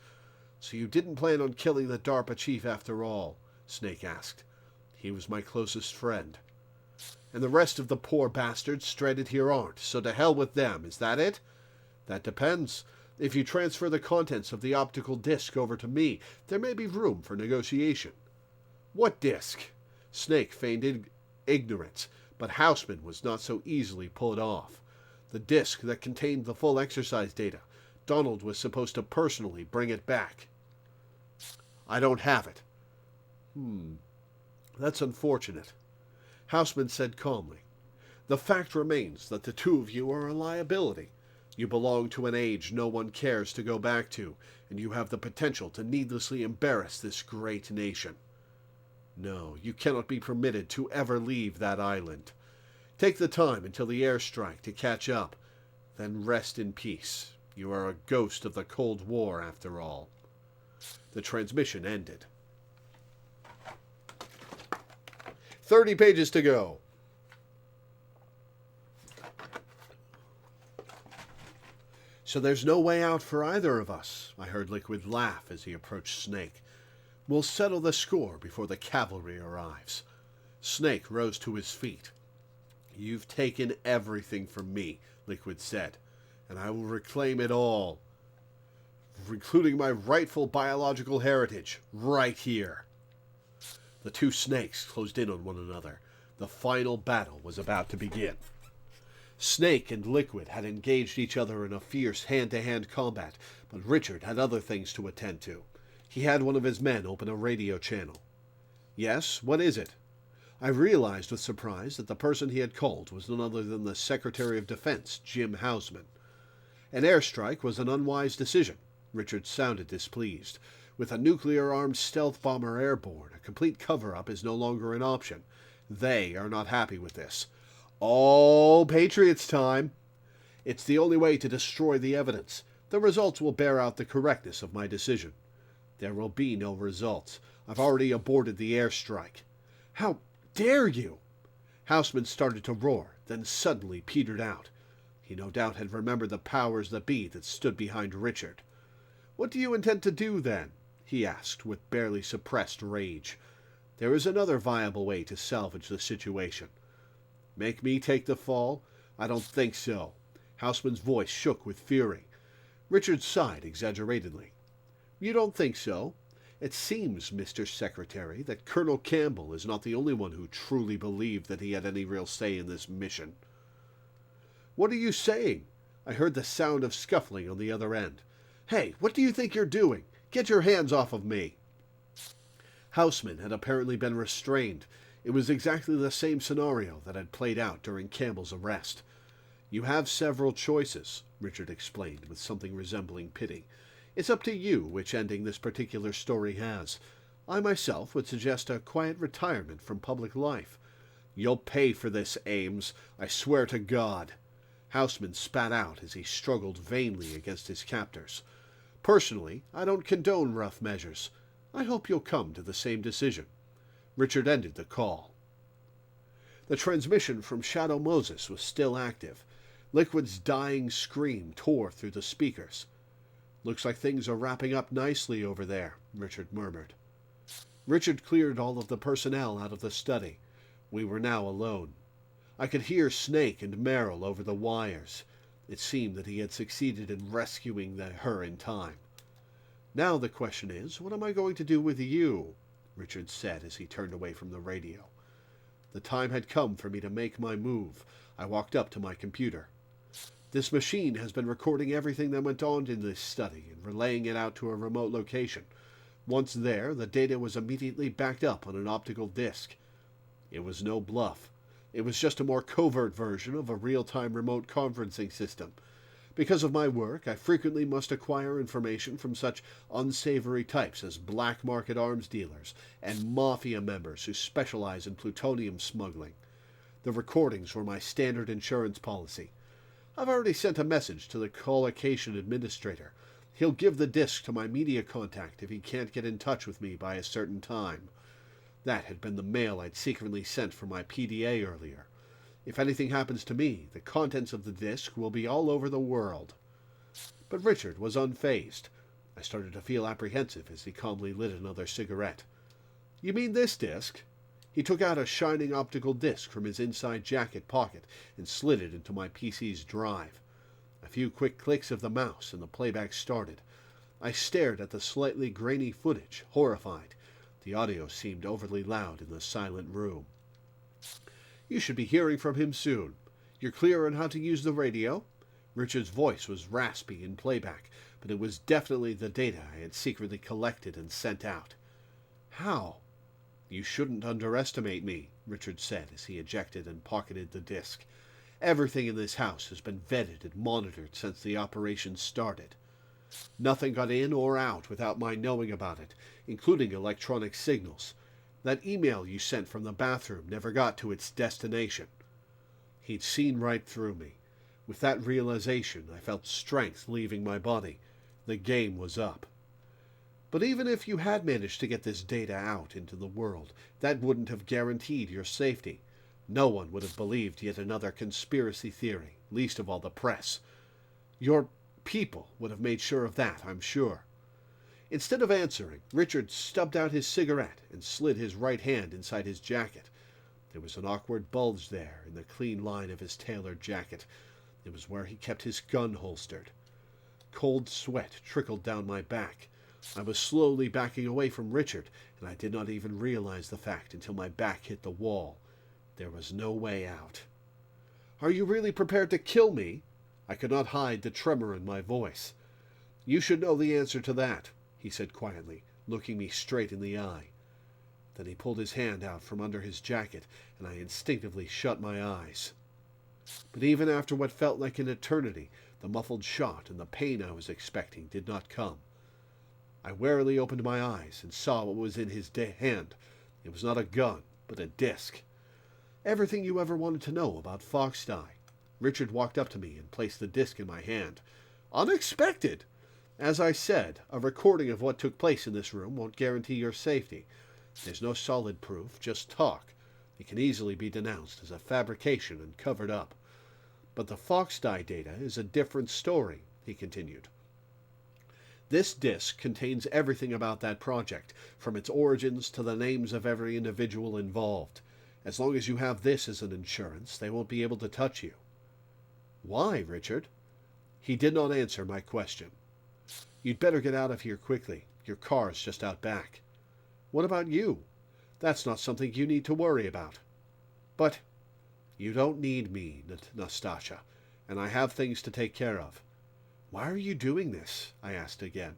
So you didn't plan on killing the DARPA chief after all? Snake asked. He was my closest friend. And the rest of the poor bastards stranded here aren't, so to hell with them, is that it? That depends. If you transfer the contents of the optical disc over to me, there may be room for negotiation. What disc? Snake feigned ignorance, but Houseman was not so easily pulled off. The disc that contained the full exercise data. Donald was supposed to personally bring it back. I don't have it. That's unfortunate. Houseman said calmly. The fact remains that the two of you are a liability. You belong to an age no one cares to go back to, and you have the potential to needlessly embarrass this great nation. No, you cannot be permitted to ever leave that island. Take the time until the airstrike to catch up, then rest in peace. You are a ghost of the Cold War, after all. The transmission ended. 30 pages to go. So there's no way out for either of us, I heard Liquid laugh as he approached Snake. We'll settle the score before the cavalry arrives. Snake rose to his feet. You've taken everything from me, Liquid said, and I will reclaim it all, including my rightful biological heritage, right here. The two snakes closed in on one another. The final battle was about to begin. Snake and Liquid had engaged each other in a fierce hand-to-hand combat, but Richard had other things to attend to. He had one of his men open a radio channel. Yes, what is it? I realized with surprise that the person he had called was none other than the Secretary of Defense, Jim Houseman. An airstrike was an unwise decision. Richard sounded displeased. With a nuclear-armed stealth bomber airborne, a complete cover-up is no longer an option. They are not happy with this. All Patriots time! It's the only way to destroy the evidence. The results will bear out the correctness of my decision. There will be no results. I've already aborted the airstrike. How dare you? Houseman started to roar, then suddenly petered out. He no doubt had remembered the powers that be that stood behind Richard. What do you intend to do, then? He asked, with barely suppressed rage. There is another viable way to salvage the situation. Make me take the fall? I don't think so. Houseman's voice shook with fury. Richard sighed exaggeratedly. You don't think so? It seems, Mr. Secretary, that Colonel Campbell is not the only one who truly believed that he had any real say in this mission. What are you saying? I heard the sound of scuffling on the other end. Hey, what do you think you're doing? Get your hands off of me! Houseman had apparently been restrained. It was exactly the same scenario that had played out during Campbell's arrest. You have several choices, Richard explained with something resembling pity. It's up to you which ending this particular story has. I myself would suggest a quiet retirement from public life. You'll pay for this, Ames. I swear to God. Houseman spat out as he struggled vainly against his captors. Personally, I don't condone rough measures. I hope you'll come to the same decision. Richard ended the call. The transmission from Shadow Moses was still active. Liquid's dying scream tore through the speakers. Looks like things are wrapping up nicely over there, Richard murmured. Richard cleared all of the personnel out of the study. We were now alone. I could hear Snake and Merrill over the wires. It seemed that he had succeeded in rescuing her in time. Now the question is, what am I going to do with you? Richard said as he turned away from the radio. The time had come for me to make my move. I walked up to my computer. This machine has been recording everything that went on in this study and relaying it out to a remote location. Once there, the data was immediately backed up on an optical disc. It was no bluff. It was just a more covert version of a real-time remote conferencing system. Because of my work, I frequently must acquire information from such unsavory types as black market arms dealers and mafia members who specialize in plutonium smuggling. The recordings were my standard insurance policy. I've already sent a message to the collocation administrator. He'll give the disc to my media contact if he can't get in touch with me by a certain time. That had been the mail I'd secretly sent for my PDA earlier. If anything happens to me, the contents of the disc will be all over the world. But Richard was unfazed. I started to feel apprehensive as he calmly lit another cigarette. You mean this disc? He took out a shining optical disc from his inside jacket pocket and slid it into my PC's drive. A few quick clicks of the mouse and the playback started. I stared at the slightly grainy footage, horrified. The audio seemed overly loud in the silent room. You should be hearing from him soon. You're clear on how to use the radio? Richard's voice was raspy in playback, but it was definitely the data I had secretly collected and sent out. How? You shouldn't underestimate me, Richard said as he ejected and pocketed the disc. Everything in this house has been vetted and monitored since the operation started. Nothing got in or out without my knowing about it, including electronic signals. That email you sent from the bathroom never got to its destination. He'd seen right through me. With that realization, I felt strength leaving my body. The game was up. But even if you had managed to get this data out into the world, that wouldn't have guaranteed your safety. No one would have believed yet another conspiracy theory, least of all the press. Your people would have made sure of that, I'm sure. Instead of answering, Richard stubbed out his cigarette and slid his right hand inside his jacket. There was an awkward bulge there in the clean line of his tailored jacket. It was where he kept his gun holstered. Cold sweat trickled down my back. I was slowly backing away from Richard, and I did not even realize the fact until my back hit the wall. There was no way out. Are you really prepared to kill me? I could not hide the tremor in my voice. You should know the answer to that, he said quietly, looking me straight in the eye. Then he pulled his hand out from under his jacket, and I instinctively shut my eyes. But even after what felt like an eternity, the muffled shot and the pain I was expecting did not come. I warily opened my eyes and saw what was in his hand. It was not a gun, but a disc. Everything you ever wanted to know about Foxdie. Richard walked up to me and placed the disc in my hand. Unexpected! As I said, a recording of what took place in this room won't guarantee your safety. There's no solid proof, just talk. It can easily be denounced as a fabrication and covered up. But the Foxdie data is a different story, he continued. This disc contains everything about that project, from its origins to the names of every individual involved. As long as you have this as an insurance, they won't be able to touch you. Why, Richard? He did not answer my question. You'd better get out of here quickly. Your car's just out back. What about you? That's not something you need to worry about. But you don't need me, Nastasha, and I have things to take care of. Why are you doing this? I asked again.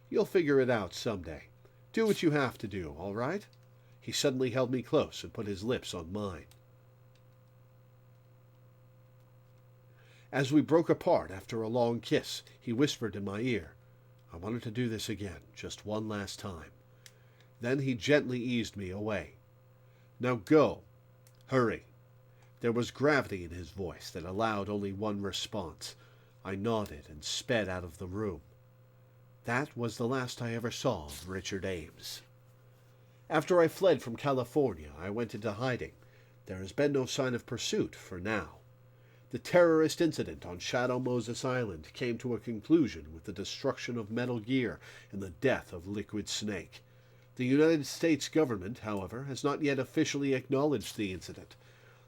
You'll figure it out someday. Do what you have to do, all right? He suddenly held me close and put his lips on mine. As we broke apart after a long kiss, he whispered in my ear, I wanted to do this again, just one last time. Then he gently eased me away. Now go. Hurry. There was gravity in his voice that allowed only one response. I nodded and sped out of the room. That was the last I ever saw of Richard Ames. After I fled from California, I went into hiding. There has been no sign of pursuit for now. The terrorist incident on Shadow Moses Island came to a conclusion with the destruction of Metal Gear and the death of Liquid Snake. The United States government, however, has not yet officially acknowledged the incident.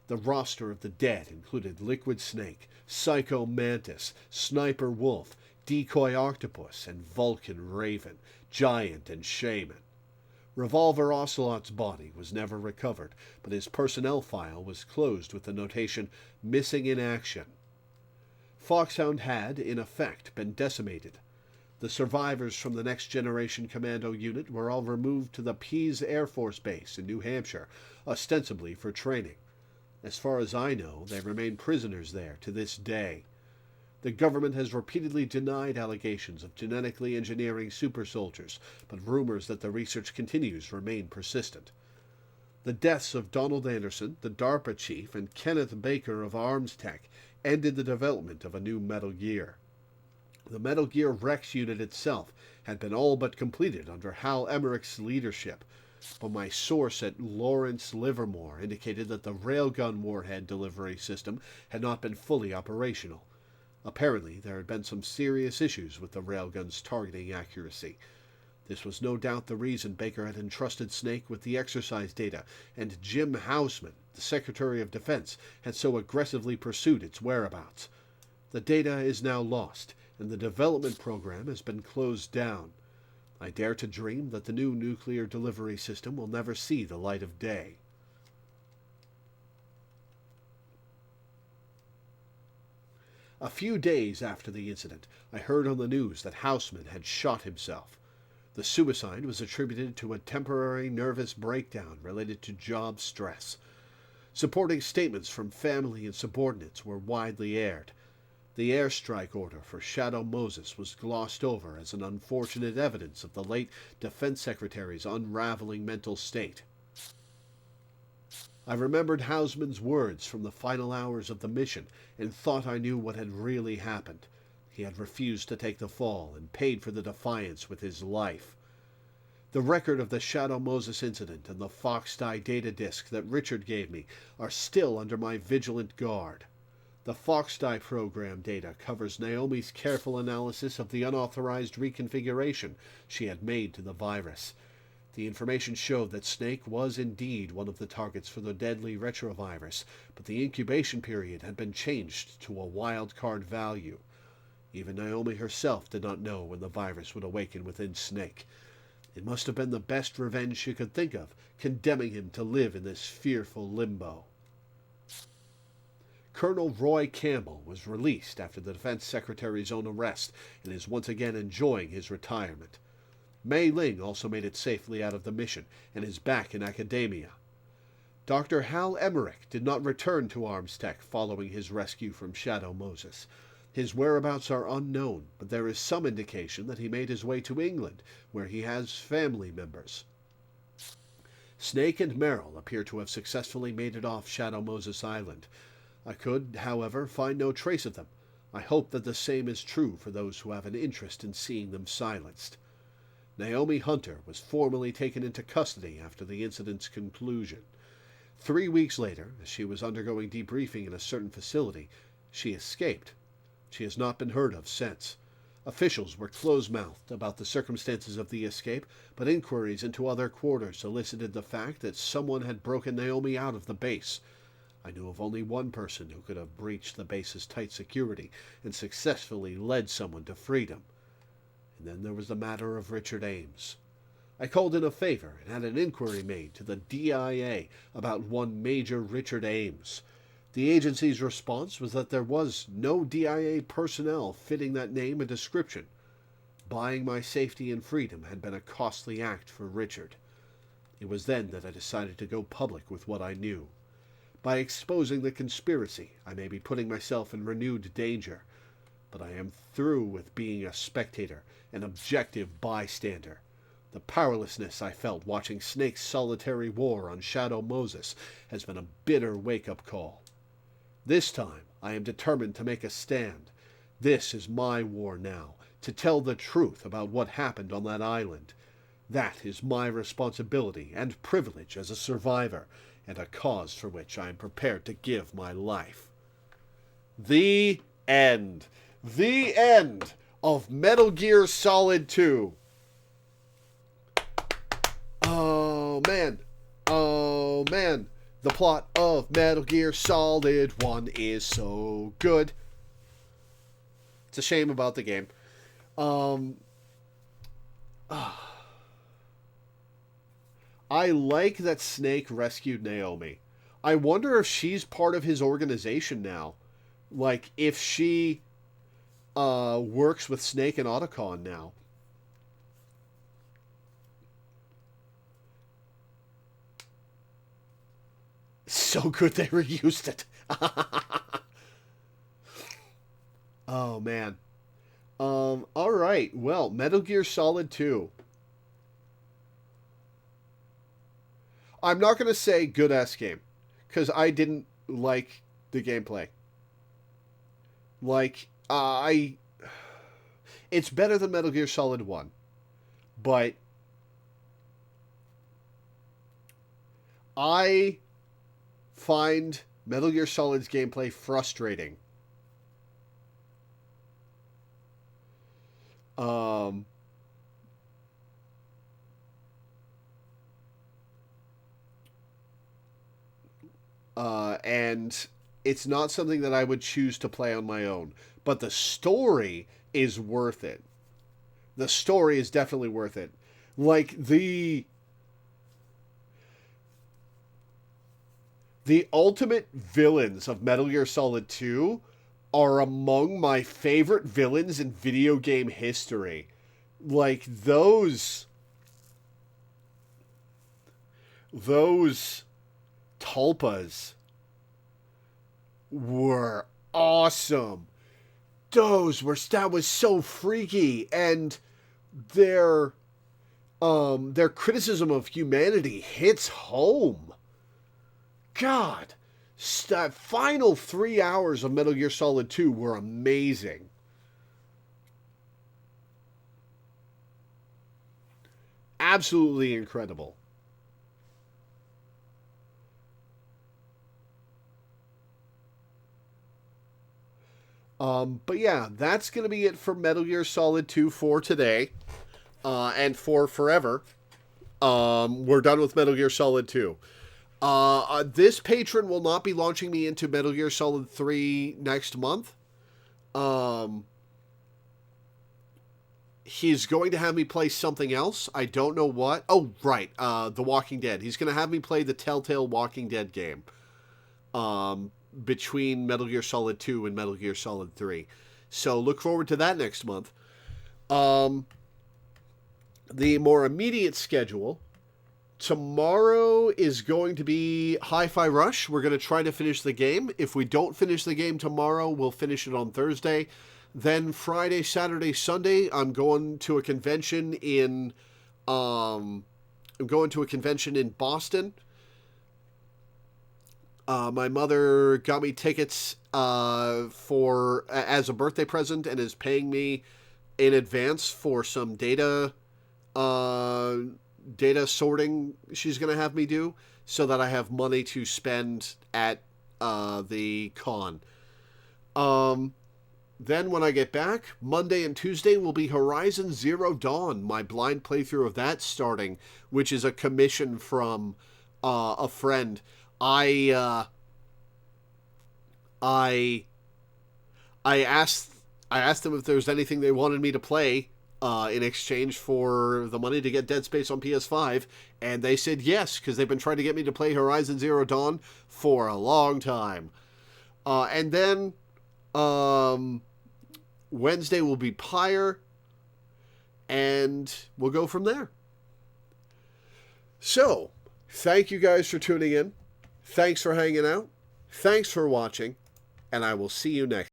The roster of the dead included Liquid Snake, Psycho Mantis, Sniper Wolf, Decoy Octopus, and Vulcan Raven, Giant and Shaman. Revolver Ocelot's body was never recovered, but his personnel file was closed with the notation, Missing in Action. Foxhound had, in effect, been decimated. The survivors from the Next Generation Commando unit were all removed to the Pease Air Force Base in New Hampshire, ostensibly for training. As far as I know, they remain prisoners there to this day. The government has repeatedly denied allegations of genetically engineering super soldiers, but rumors that the research continues remain persistent. The deaths of Donald Anderson, the DARPA chief, and Kenneth Baker of Arms Tech ended the development of a new Metal Gear. The Metal Gear Rex unit itself had been all but completed under Hal Emmerich's leadership, but my source at Lawrence Livermore indicated that the railgun warhead delivery system had not been fully operational. Apparently, there had been some serious issues with the railgun's targeting accuracy. This was no doubt the reason Baker had entrusted Snake with the exercise data, and Jim Houseman, the Secretary of Defense, had so aggressively pursued its whereabouts. The data is now lost, and the development program has been closed down. I dare to dream that the new nuclear delivery system will never see the light of day. A few days after the incident, I heard on the news that Houseman had shot himself. The suicide was attributed to a temporary nervous breakdown related to job stress. Supporting statements from family and subordinates were widely aired. The airstrike order for Shadow Moses was glossed over as an unfortunate evidence of the late Defense Secretary's unraveling mental state. I remembered Houseman's words from the final hours of the mission and thought I knew what had really happened. He had refused to take the fall and paid for the defiance with his life. The record of the Shadow Moses incident and the Fox-Die data disk that Richard gave me are still under my vigilant guard. The Fox-Die program data covers Naomi's careful analysis of the unauthorized reconfiguration she had made to the virus. The information showed that Snake was indeed one of the targets for the deadly retrovirus, but the incubation period had been changed to a wild card value. Even Naomi herself did not know when the virus would awaken within Snake. It must have been the best revenge she could think of, condemning him to live in this fearful limbo. Colonel Roy Campbell was released after the Defense Secretary's own arrest and is once again enjoying his retirement. Mei Ling also made it safely out of the mission and is back in academia. Dr. Hal Emmerich did not return to Arms Tech following his rescue from Shadow Moses. His whereabouts are unknown, but there is some indication that he made his way to England, where he has family members. Snake and Merrill appear to have successfully made it off Shadow Moses Island. I could, however, find no trace of them. I hope that the same is true for those who have an interest in seeing them silenced. Naomi Hunter was formally taken into custody after the incident's conclusion. 3 weeks later, as she was undergoing debriefing in a certain facility, she escaped. She has not been heard of since. Officials were close-mouthed about the circumstances of the escape, but inquiries into other quarters elicited the fact that someone had broken Naomi out of the base. I knew of only one person who could have breached the base's tight security and successfully led someone to freedom. And then there was the matter of Richard Ames. I called in a favor and had an inquiry made to the DIA about one Major Richard Ames. The agency's response was that there was no DIA personnel fitting that name and description. Buying my safety and freedom had been a costly act for Richard. It was then that I decided to go public with what I knew. By exposing the conspiracy, I may be putting myself in renewed danger, but I am through with being a spectator, an objective bystander. The powerlessness I felt watching Snake's solitary war on Shadow Moses has been a bitter wake-up call. This time, I am determined to make a stand. This is my war now, to tell the truth about what happened on that island. That is my responsibility and privilege as a survivor, and a cause for which I am prepared to give my life. The end. The end of Metal Gear Solid 2. Oh, man. Oh, man. The plot of Metal Gear Solid 1 is so good. It's a shame about the game. I like that Snake rescued Naomi. I wonder if she's part of his organization now. Like, if she... works with Snake and Otacon now. So good they reused it. Oh, man. All right. Well, Metal Gear Solid 2. I'm not going to say good-ass game, because I didn't like the gameplay. Like, it's better than Metal Gear Solid 1, but I find Metal Gear Solid's gameplay frustrating. Um, and it's not something that I would choose to play on my own. But the story is worth it. The story is definitely worth it. Like the ultimate villains of Metal Gear Solid 2 are among my favorite villains in video game history. Like those tulpas were awesome. That was so freaky, and their criticism of humanity hits home. God, the final 3 hours of Metal Gear Solid 2 were amazing. Absolutely incredible. But yeah, that's going to be it for Metal Gear Solid 2 for today, and for forever. We're done with Metal Gear Solid 2. This patron will not be launching me into Metal Gear Solid 3 next month. He's going to have me play something else. I don't know what. Oh, right. The Walking Dead. He's going to have me play the Telltale Walking Dead game. Between Metal Gear Solid 2 and Metal Gear Solid 3. So look forward to that next month. The more immediate schedule. Tomorrow is going to be Hi-Fi Rush. We're going to try to finish the game. If we don't finish the game tomorrow, we'll finish it on Thursday. Then Friday, Saturday, Sunday, I'm going to a convention in Boston. My mother got me tickets as a birthday present and is paying me in advance for some data sorting she's going to have me do, so that I have money to spend at the con. Then when I get back, Monday and Tuesday will be Horizon Zero Dawn, my blind playthrough of that starting, which is a commission from a friend. I asked them if there was anything they wanted me to play in exchange for the money to get Dead Space on PS5, and they said yes, because they've been trying to get me to play Horizon Zero Dawn for a long time. And then Wednesday will be Pyre, and we'll go from there. So, thank you guys for tuning in. Thanks for hanging out. Thanks for watching, and I will see you next.